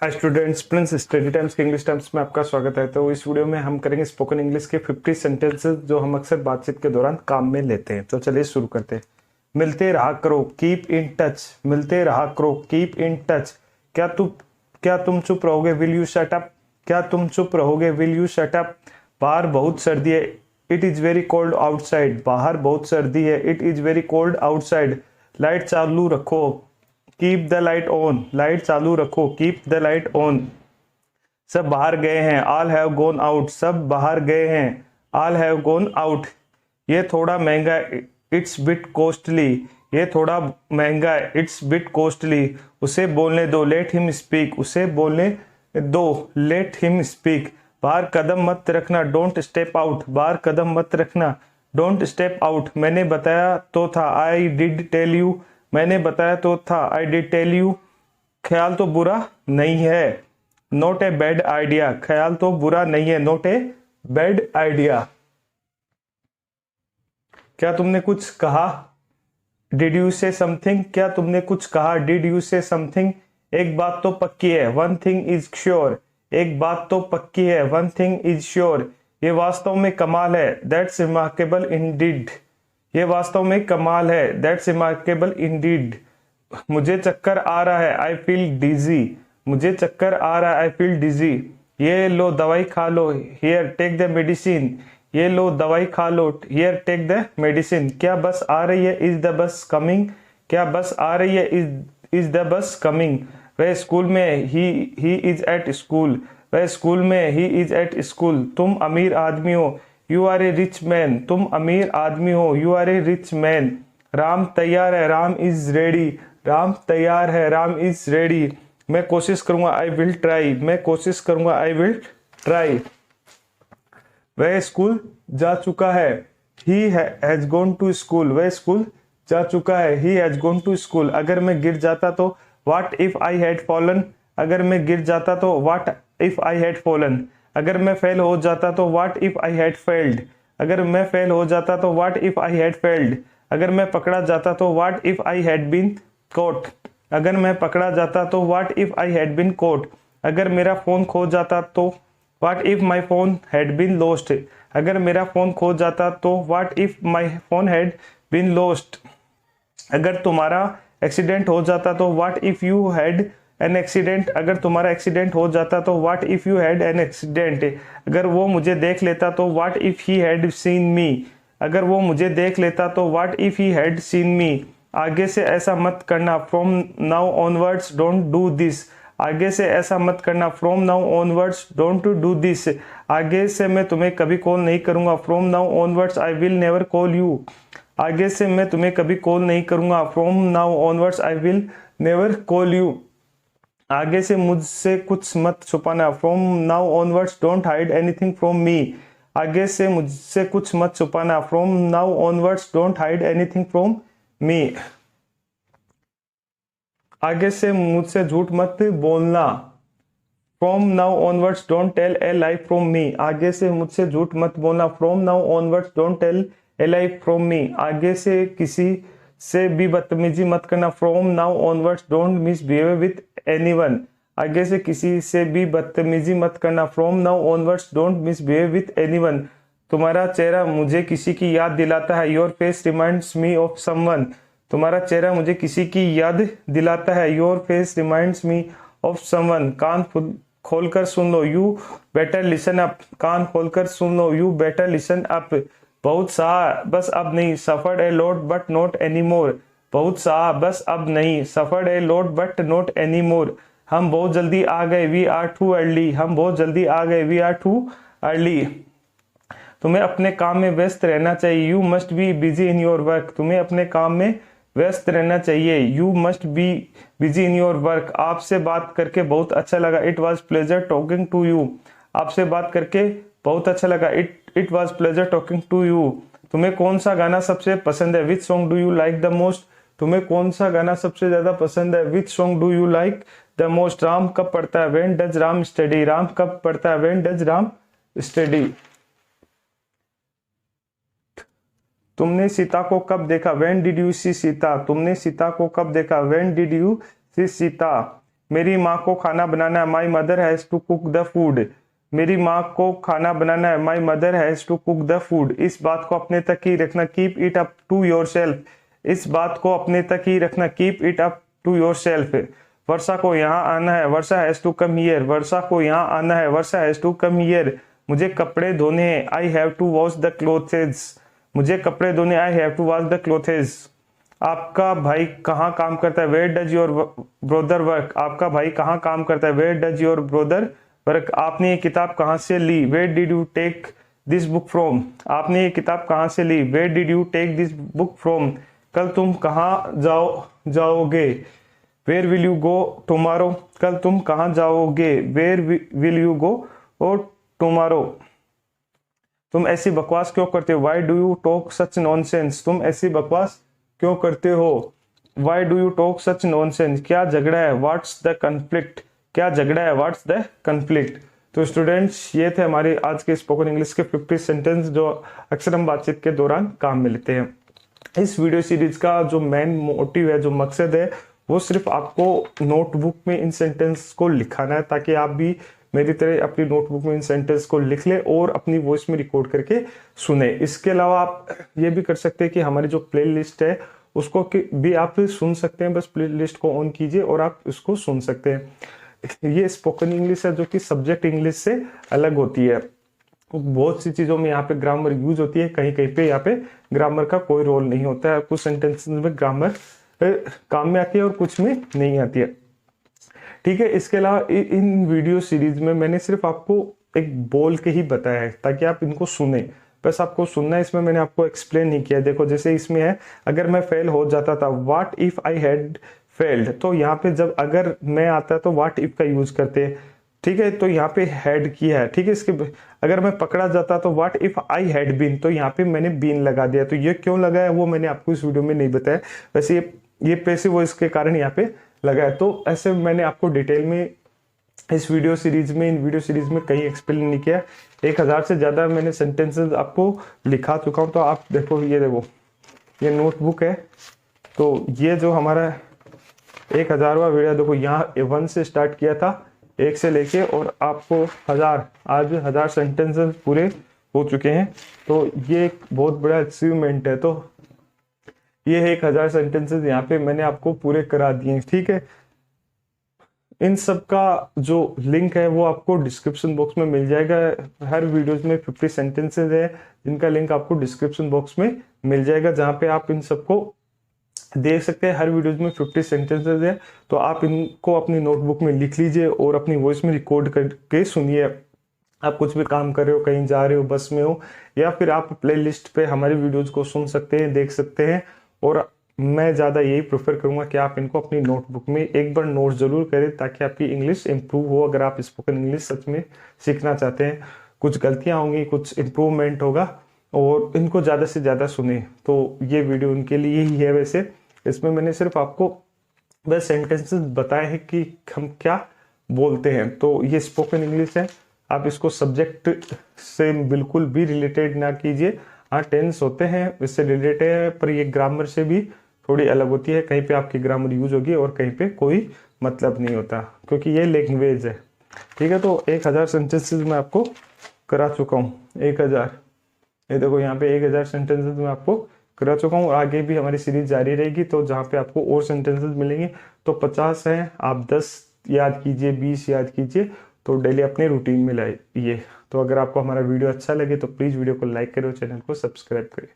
Hi students, Prince study times के English times में आपका स्वागत है। तो इस वीडियो में हम करेंगे स्पोकन इंग्लिश के 50 सेंटेंसेस जो हम अक्सर बातचीत के दौरान काम में लेते हैं। तो चलिए शुरू करते हैं। मिलते रहा करो, कीप इन टच। मिलते रहा करो, कीप इन टच। क्या तुम चुप रहोगे? Will you shut up? क्या तुम चुप रहोगे? Will you shut up? बाहर बहुत सर्दी है। It is very cold outside. बाहर बहुत सर्दी है। It is very cold outside. Light चालू रखो। Keep the light on. Light चालू रखो। Keep the light on. सब बाहर गए हैं। All have gone out. सब बाहर गए हैं। All have gone out. ये थोड़ा महंगा। It's bit costly. ये थोड़ा महंगा है। It's bit costly. उसे बोलने दो। Let him speak. उसे बोलने दो। Let him speak. बाहर कदम मत रखना। Don't step out. बाहर कदम मत रखना। Don't step out. मैंने बताया तो था। I did tell you. मैंने बताया तो था। I did tell you. ख्याल तो बुरा नहीं है। Not a bad idea. ख्याल तो बुरा नहीं है। Not a bad idea. क्या तुमने कुछ कहा? Did you say something? क्या तुमने कुछ कहा? Did you say something? एक बात तो पक्की है। One thing is sure. एक बात तो पक्की है। One thing is sure. ये वास्तव में कमाल है। That's remarkable indeed. ये वास्तव में कमाल है। That's remarkable indeed. मुझे चक्कर आ रहा है। I feel dizzy. मुझे चक्कर आ रहा है। I feel dizzy. ये लो दवाई खा लो। Here take the medicine. ये लो दवाई खा लो। Here take the medicine. क्या बस आ रही है? Is the bus coming? क्या बस आ रही है? Is the bus coming? वह स्कूल में। He is at school. वह स्कूल में। He is at school. तुम अमीर आदमी हो। You are a rich man. तुम अमीर आदमी हो। You are a rich man. Ram तैयार है। Ram is ready. राम तैयार है। Ram is ready. मैं कोशिश करूंगा। I will try. मैं कोशिश करूंगा। I will try. वह स्कूल जा चुका है। He has gone to school. वह स्कूल जा चुका है। He has gone to school. अगर मैं गिर जाता तो? What if I had fallen? अगर मैं गिर जाता तो? What if I had fallen? अगर मैं फेल हो जाता तो? What if I had failed? अगर मैं फेल हो जाता तो? What if I had failed? अगर मैं पकड़ा जाता तो? What if I had been caught? अगर मैं पकड़ा जाता तो? What if I had been caught? अगर मेरा फोन खो जाता तो? What if my phone had been lost? अगर मेरा फोन खो जाता तो? What if my phone had been lost? अगर तुम्हारा एक्सीडेंट हो जाता तो? What if you had an accident? अगर तुम्हारा एक्सीडेंट हो जाता तो? What if you had an accident? अगर वो मुझे देख लेता तो? What if he had seen मी? अगर वो मुझे देख लेता तो? What if he had seen मी? आगे से ऐसा मत करना। From now onwards don't do this. आगे से ऐसा मत करना। From now onwards don't do this. आगे से मैं तुम्हें कभी कॉल नहीं करूंगा। From now onwards I will never call you. आगे से मैं तुम्हें कभी कॉल नहीं करूंगा। From now onwards I will never call you. आगे से मुझसे कुछ मत छुपाना। From now onwards don't hide anything from me. आगे से मुझसे कुछ मत छुपाना। From now onwards don't hide anything from me. आगे से मुझसे झूठ मत बोलना। From now onwards don't tell a lie from me. आगे से मुझसे झूठ मत बोलना। From now onwards don't tell a lie from me. आगे से किसी से भी बदतमीजी मत करना। From now onwards don't misbehave with anyone. आगे से किसी से भी बदतमीजी मत करना। From now onwards don't misbehave with anyone. तुम्हारा चेहरा मुझे किसी की याद दिलाता है। Your face reminds me of someone. तुम्हारा चेहरा मुझे किसी की याद दिलाता है। Your face reminds me of someone. कान खोलकर सुन लो। You better listen up. कान खोलकर सुन लो। You better listen up. बहुत सहा, बस अब नहीं। Suffered a lot but not any more. बहुत सहा, बस अब नहीं। Suffered a lot but not any more. हम बहुत जल्दी आ गए। We are too early. हम बहुत जल्दी आ गए। We are too early. तुम्हें अपने काम में व्यस्त रहना चाहिए। You must be busy in your work. तुम्हें अपने काम में व्यस्त रहना चाहिए। You must be busy in your work. आपसे बात करके बहुत अच्छा लगा। It was pleasure talking to you. आपसे बात करके बहुत अच्छा लगा। It was pleasure talking to you. तुम्हें कौन सा गाना सबसे पसंद है? Which song do you like the most? तुम्हें कौन सा गाना सबसे ज्यादा पसंद है? Which song do you like the most? राम कब पढ़ता है? When does Ram study? Ram कब पढ़ता है? When does Ram study? तुमने सीता को कब देखा? When did you see Sita? तुमने सीता को कब देखा? When did you see Sita? मेरी माँ को खाना बनाना है, my mother has to cook the food. मेरी माँ को खाना बनाना है, my mother has to cook the food. इस बात को अपने तक ही रखना, keep it up to yourself. इस बात को अपने तक ही रखना, keep it up to yourself. Varsha को यहाँ आना है, Varsha has to come here. Varsha को यहाँ आना है, Varsha has to come here. मुझे कपड़े धोने हैं, I have to wash the clothes. मुझे कपड़े धोने, I have to wash the clothes. आपका भाई कहाँ काम करता है, where does your brother work. आपका भाई कहाँ काम करता है, where does your brother work. आपने ये किताब कहाँ से ली, where did you take this book from. आपने ये किताब कहाँ से ली, where did you take this book from. कल तुम कहाँ जाओगे, where will you go tomorrow. कल तुम कहाँ जाओगे, वेयर विल यू गो और टुमारो। तुम ऐसी बकवास क्यों करते हो, why do you talk such nonsense. तुम ऐसी बकवास क्यों करते हो, why do you talk such nonsense. क्या झगड़ा है, व्हाट्स द कन्फ्लिक्ट। क्या झगड़ा है, व्हाट्स द कन्फ्लिक्ट। तो स्टूडेंट्स, ये थे हमारे आज के स्पोकन इंग्लिश के 50 सेंटेंस जो अक्सर हम बातचीत के दौरान काम में लेते हैं। इस वीडियो सीरीज का जो मेन मोटिव है, जो मकसद है, वो सिर्फ आपको नोटबुक में इन सेंटेंस को लिखाना है, ताकि आप भी मेरी तरह अपनी नोटबुक में इन सेंटेंस को लिख ले और अपनी वॉइस में रिकॉर्ड करके सुने। इसके अलावा आप ये भी कर सकते हैं कि हमारी जो प्लेलिस्ट है उसको भी आप सुन सकते हैं। बस प्लेलिस्ट को ऑन कीजिए और आप उसको सुन सकते हैं। ये स्पोकन इंग्लिश है जो कि सब्जेक्ट इंग्लिश से अलग होती है। बहुत सी चीजों में यहाँ पे ग्रामर यूज होती है, कहीं कहीं पे यहाँ पे ग्रामर का कोई रोल नहीं होता है। कुछ सेंटेंसेस में ग्रामर काम में आती है और कुछ में नहीं आती है। ठीक है, इसके अलावा इन वीडियो सीरीज में मैंने सिर्फ आपको एक बोल के ही बताया है ताकि आप इनको सुने। बस आपको सुनना है, इसमें मैंने आपको एक्सप्लेन नहीं किया। देखो जैसे इसमें है, अगर मैं फेल हो जाता था, what if I had failed. तो यहाँ पे जब अगर मैं आता तो व्हाट इफ का यूज करते हैं। ठीक है, तो यहाँ पे हैड किया है। ठीक है, इसके अगर मैं पकड़ा जाता तो what if I had been. तो यहाँ पे मैंने बीन लगा दिया। तो ये क्यों लगाया वो मैंने आपको इस वीडियो में नहीं बताया। वैसे ये पैसिव वॉइस के कारण यहाँ पे लगा है। तो ऐसे मैंने आपको डिटेल में इस वीडियो सीरीज में कहीं एक्सप्लेन नहीं किया। 1000 से ज्यादा मैंने सेंटेंसेस आपको लिखा चुका हूँ। तो आप देखो, ये देखो, ये नोटबुक है। तो ये जो हमारा 1000वां वीडियो, देखो यहाँ 1 से स्टार्ट किया था, 1 से लेके, और आपको 1000 सेंटेंसेस पूरे हो चुके हैं। तो ये एक बहुत बड़ा अचीवमेंट है। तो ये 1000 सेंटेंसेस यहाँ पे मैंने आपको पूरे करा दिए। ठीक है, इन सब का जो लिंक है वो आपको डिस्क्रिप्शन बॉक्स में मिल जाएगा। हर वीडियोस में 50 सेंटेंसेस है जिनका लिंक आपको डिस्क्रिप्शन बॉक्स में मिल जाएगा, जहाँ पे आप इन सबको देख सकते हैं। हर वीडियोस में 50 सेंटेंसेस है, तो आप इनको अपनी नोटबुक में लिख लीजिए और अपनी वॉइस में रिकॉर्ड करके सुनिए। आप कुछ भी काम कर रहे हो, कहीं जा रहे हो, बस में हो, या फिर आप प्लेलिस्ट पे हमारी वीडियोस को सुन सकते हैं, देख सकते हैं। और मैं ज़्यादा यही प्रेफर करूंगा कि आप इनको अपनी नोटबुक में एक बार नोट जरूर करें, ताकि आपकी इंग्लिश इंप्रूव हो। अगर आप स्पोकन इंग्लिश सच में सीखना चाहते हैं, कुछ गलतियां होंगी, कुछ इम्प्रूवमेंट होगा, और इनको ज़्यादा से ज़्यादा सुने। तो ये वीडियो उनके लिए ही है। वैसे इसमें मैंने सिर्फ आपको बस सेंटेंसेस बताए हैं कि हम क्या बोलते हैं। तो ये स्पोकन इंग्लिश है, आप इसको सब्जेक्ट से बिल्कुल भी रिलेटेड ना कीजिए। हाँ, टेंस होते हैं, इससे रिलेटेड है, पर ये ग्रामर से भी थोड़ी अलग होती है। कहीं पे आपकी ग्रामर यूज होगी और कहीं पे कोई मतलब नहीं होता, क्योंकि ये लैंग्वेज है। ठीक है, तो 1000 सेंटेंसेस मैं आपको करा चुका हूँ। 1000, ये देखो यहाँ पे 1000 सेंटेंसेस मैं आपको करा चुका हूँ। आगे भी हमारी सीरीज जारी रहेगी, तो जहाँ पे आपको और सेंटेंसेस मिलेंगे। तो 50 है, आप 10 याद कीजिए, 20 याद कीजिए, तो डेली अपने रूटीन में लाइए। तो अगर आपको हमारा वीडियो अच्छा लगे तो प्लीज़ वीडियो को लाइक करें और चैनल को सब्सक्राइब करें।